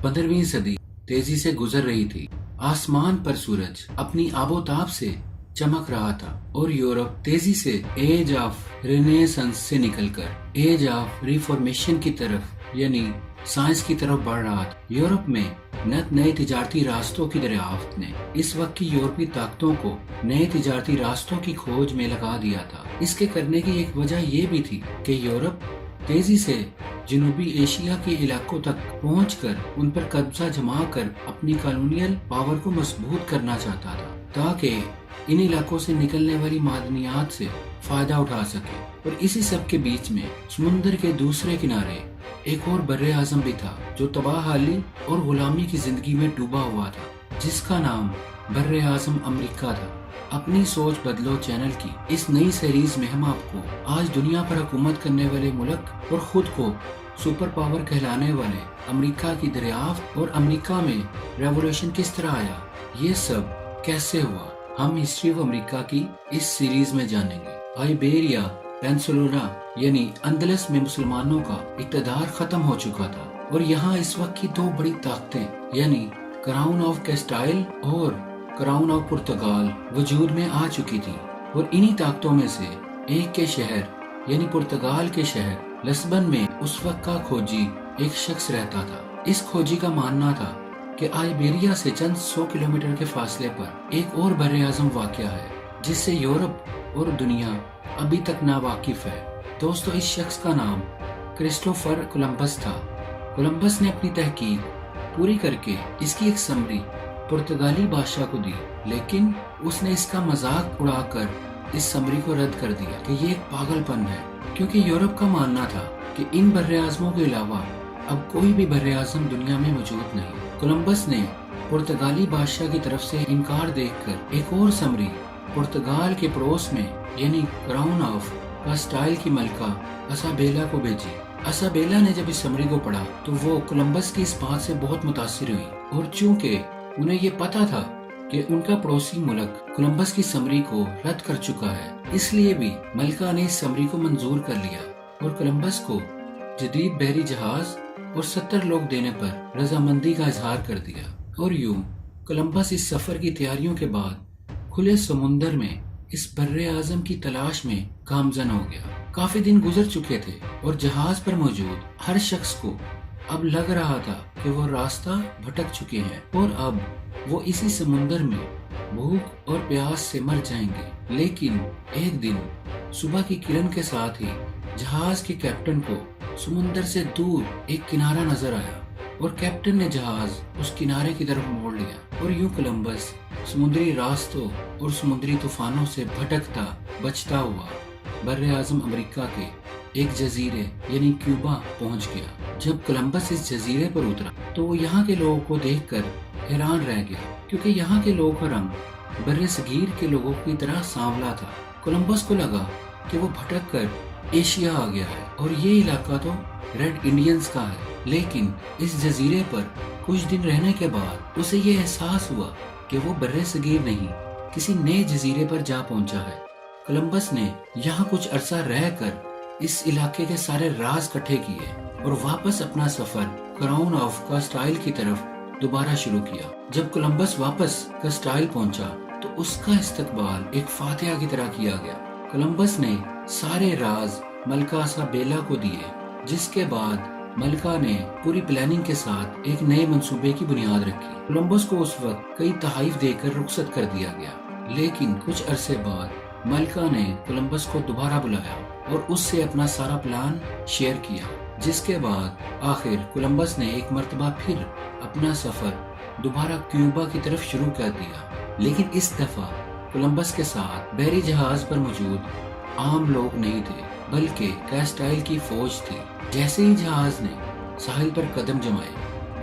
15वीं सदी तेजी से गुजर रही थी। आसमान पर सूरज अपनी आबोताब से चमक रहा था और यूरोप तेजी से एज ऑफ रेनेसांस से निकलकर एज ऑफ रिफॉर्मेशन की तरफ यानी साइंस की तरफ बढ़ रहा था। यूरोप में नए तिजारती रास्तों की दरियाफ्त ने इस वक्त की यूरोपीय ताकतों को नए तिजारती रास्तों की खोज में लगा दिया था। इसके करने की एक वजह ये भी थी कि यूरोप तेजी से जनूबी एशिया के इलाकों तक पहुंचकर उन पर कब्जा जमा कर अपनी कॉलोनियल पावर को मजबूत करना चाहता था, ताकि इन इलाकों से निकलने वाली मादनियात से फायदा उठा सके। और इसी सब के बीच में समुंदर के दूसरे किनारे एक और बर्रे आजम भी था जो तबाहहाली और गुलामी की जिंदगी में डूबा हुआ था, जिसका नाम बर्रे आजम अमेरिका था। अपनी सोच बदलो चैनल की इस नई सीरीज में हम आपको आज दुनिया पर हुकूमत करने वाले मुल्क और खुद को सुपर पावर कहलाने वाले अमेरिका की दरियाफ्त और अमेरिका में रेवोल्यूशन किस तरह आया, ये सब कैसे हुआ, हम हिस्ट्री ऑफ अमेरिका की इस सीरीज में जानेंगे। आइबेरिया पेनिनसुला यानी अंदलस में मुसलमानों का इक़्तिदार खत्म हो चुका था और यहाँ इस वक्त की दो बड़ी ताकतें यानी क्राउन ऑफ कैस्टाइल और क्राउन ऑफ पुर्तगाल वजूद में आ चुकी थी। और इन्हीं ताकतों में से एक के शहर यानी पुर्तगाल के शहर लिस्बन में उस वक्त का खोजी एक शख्स रहता था। इस खोजी का मानना था कि आइबेरिया से चंद 100 किलोमीटर के फासले पर एक और बर्रे आज़म वाक़या है जिससे यूरोप और दुनिया अभी तक नावाकिफ है। दोस्तों, इस शख्स का नाम क्रिस्टोफर कोलंबस था। कोलंबस ने अपनी तहकीक पूरी करके इसकी एक समरी पुर्तगाली बादशाह को दी, लेकिन उसने इसका मजाक उड़ाकर इस समरी को रद्द कर दिया कि ये एक पागलपन है, क्योंकि यूरोप का मानना था कि इन बर्रे आज़मों के अलावा अब कोई भी बर्रे आज़म दुनिया में मौजूद नहीं। कोलंबस ने पुर्तगाली बादशाह की तरफ से इनकार देखकर एक और समरी पुर्तगाल के पड़ोस में यानी क्राउन ऑफ कास्टाइल की मलका असाबेला को भेजी। असाबेला ने जब इस समरी को पढ़ा तो वो कोलंबस की इस बात से बहुत मुतासिर हुई, और चूंकि उन्हें ये पता था कि उनका पड़ोसी मुल्क कोलंबस की समरी को रद्द कर चुका है, इसलिए भी मलका ने इस समरी को मंजूर कर लिया और कोलंबस को जदीद बहरी जहाज और 70 लोग देने पर रजामंदी का इजहार कर दिया। और यूं कोलंबस इस सफर की तैयारियों के बाद खुले समुंदर में इस बर्रे आज़म की तलाश में गामजन हो गया। काफी दिन गुजर चुके थे और जहाज पर मौजूद हर शख्स को अब लग रहा था कि वो रास्ता भटक चुके हैं और अब वो इसी समुंदर में भूख और प्यास से मर जाएंगे। लेकिन एक दिन सुबह की किरण के साथ ही जहाज के कैप्टन को समुंदर से दूर एक किनारा नजर आया और कैप्टन ने जहाज उस किनारे की तरफ मोड़ लिया। और यूं कोलंबस समुद्री रास्तों और समुद्री तूफानों से भटकता बचता हुआ बर्रे आज़म अमेरिका के एक जजीरे यानी क्यूबा पहुंच गया। जब कोलंबस इस जजीरे पर उतरा तो वो यहाँ के लोगों को देखकर हैरान रह गया, क्योंकि यहाँ के लोगों का रंग बर्रे सगीर के लोगों की तरह सांवला था। कोलंबस को लगा कि वो भटक कर एशिया आ गया है और ये इलाका तो रेड इंडियंस का है। लेकिन इस जजीरे पर कुछ दिन रहने के बाद उसे ये एहसास हुआ कि वो बर्रे सगीर नहीं किसी नए जजीरे पर जा पहुंचा है। कोलंबस ने यहाँ कुछ अरसा रहकर इस इलाके के सारे राज इकट्ठे किए और वापस अपना सफर क्राउन ऑफ कास्टाइल की तरफ दोबारा शुरू किया। जब कोलंबस वापस कास्टाइल पहुंचा तो उसका इस्तकबाल एक फातिहा की तरह किया गया। कोलंबस ने सारे राज मलका असाबेला को दिए, जिसके बाद मलका ने पूरी प्लानिंग के साथ एक नए मंसूबे की बुनियाद रखी। कोलंबस को उस वक्त कई तहाइफ देकर रुखसत कर दिया गया, लेकिन कुछ अरसे बाद मलका ने कोलंबस को दोबारा बुलाया और उससे अपना सारा प्लान शेयर किया, जिसके बाद आखिर कोलंबस ने एक मर्तबा फिर अपना सफर दोबारा क्यूबा की तरफ शुरू कर दिया। लेकिन इस दफा कोलंबस के साथ बहरी जहाज पर मौजूद आम लोग नहीं थे, बल्कि कास्टाइल की फौज थी। जैसे ही जहाज ने साहिल पर कदम जमाए,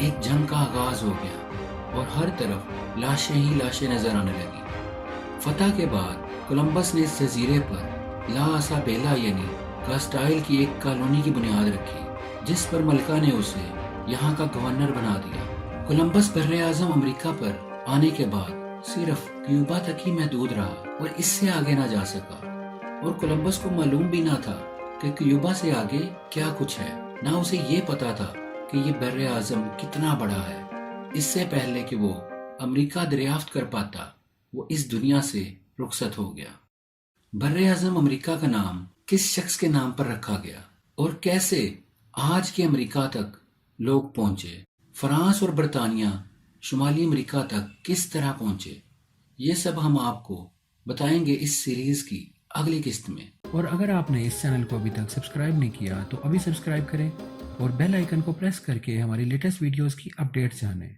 एक जंग का आगाज हो गया और हर तरफ लाशें ही लाशें नजर आने लगी। फतह के बाद कोलंबस ने इस जजीरे पर ला असाबेला यानी कास्टाइल की एक कॉलोनी की बुनियाद रखी, जिस पर मलका ने उसे यहाँ का गवर्नर बना दिया। कोलंबस बर्रे आज़म अमेरिका पर आने के बाद सिर्फ क्यूबा तक ही महदूद रहा और इससे आगे ना जा सका, और कोलंबस को मालूम भी ना था कि क्यूबा से आगे क्या कुछ है। ना उसे ये पता था کہ یہ بر اعظم کتنا بڑا ہے۔ اس سے پہلے کہ وہ امریکہ دریافت کر پاتا، وہ اس دنیا سے رخصت ہو گیا۔ بر اعظم امریکہ کا نام کس شخص کے نام پر رکھا گیا اور کیسے آج کے امریکہ تک لوگ پہنچے؟ فرانس اور برطانیہ شمالی امریکہ تک کس طرح پہنچے؟ یہ سب ہم آپ کو بتائیں گے اس سیریز کی اگلی قسط میں۔ اور اگر آپ نے اس چینل کو ابھی تک سبسکرائب نہیں کیا تو ابھی سبسکرائب کریں اور بیل آئیکن کو پریس کر کے ہماری لیٹسٹ ویڈیوز کی اپڈیٹس جانیں۔